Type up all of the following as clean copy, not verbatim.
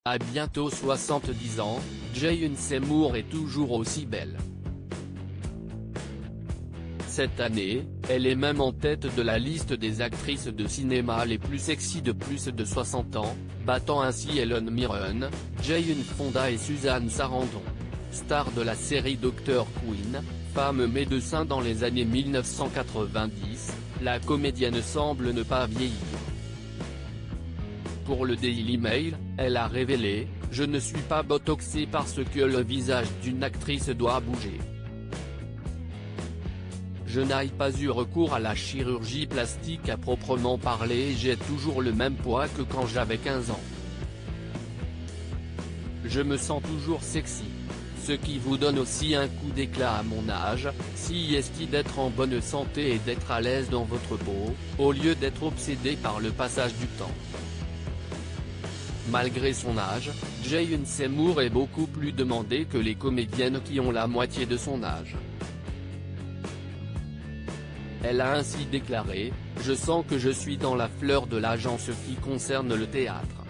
À bientôt 70 ans, Jane Seymour est toujours aussi belle. Cette année, elle est même en tête de la liste des actrices de cinéma les plus sexy de plus de 60 ans, battant ainsi Helen Mirren, Jane Fonda et Suzanne Sarandon. Star de la série Dr Quinn, femme médecin dans les années 1990, la comédienne semble ne pas vieillir. Pour le Daily Mail, elle a révélé « Je ne suis pas botoxée parce que le visage d'une actrice doit bouger. Je n'ai pas eu recours à la chirurgie plastique à proprement parler et j'ai toujours le même poids que quand j'avais 15 ans. Je me sens toujours sexy. Ce qui vous donne aussi un coup d'éclat à mon âge, si est d'être en bonne santé et d'être à l'aise dans votre peau, au lieu d'être obsédé par le passage du temps. » Malgré son âge, Jane Seymour est beaucoup plus demandée que les comédiennes qui ont la moitié de son âge. Elle a ainsi déclaré « Je sens que je suis dans la fleur de l'âge en ce qui concerne le théâtre.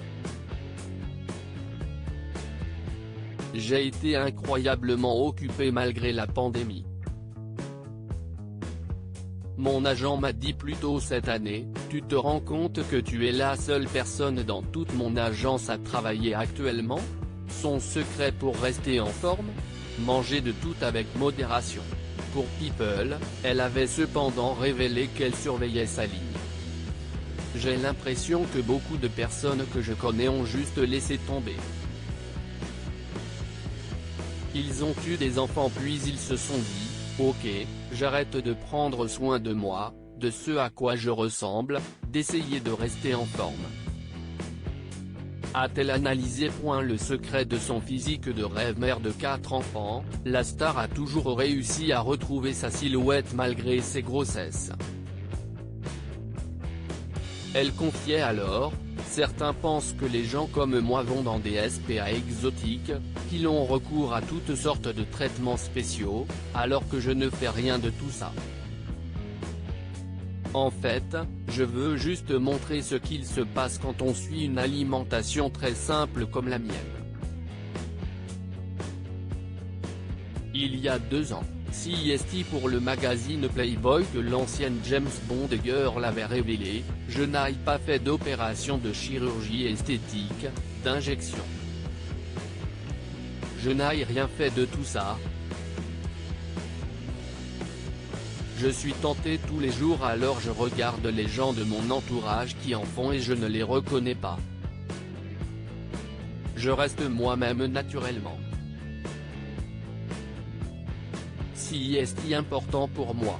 J'ai été incroyablement occupée malgré la pandémie. Mon agent m'a dit plus tôt cette année, tu te rends compte que tu es la seule personne dans toute mon agence à travailler actuellement ? Son secret pour rester en forme ? Manger de tout avec modération. » Pour People, elle avait cependant révélé qu'elle surveillait sa ligne. « J'ai l'impression que beaucoup de personnes que je connais ont juste laissé tomber. Ils ont eu des enfants puis ils se sont dit, ok, j'arrête de prendre soin de moi, de ce à quoi je ressemble, d'essayer de rester en forme. » A-t-elle analysé ? Le secret de son physique de rêve. Mère de 4 enfants, la star a toujours réussi à retrouver sa silhouette malgré ses grossesses. Elle confiait alors « Certains pensent que les gens comme moi vont dans des SPA exotiques, qu'ils ont recours à toutes sortes de traitements spéciaux, alors que je ne fais rien de tout ça. En fait, je veux juste montrer ce qu'il se passe quand on suit une alimentation très simple comme la mienne. » Il y a 2 ans, CST pour le magazine Playboy que l'ancienne James Bond girl avait révélé « Je n'ai pas fait d'opération de chirurgie esthétique, d'injection. Je n'ai rien fait de tout ça. Je suis tentée tous les jours alors je regarde les gens de mon entourage qui en font et je ne les reconnais pas. Je reste moi-même naturellement. Si est important pour moi.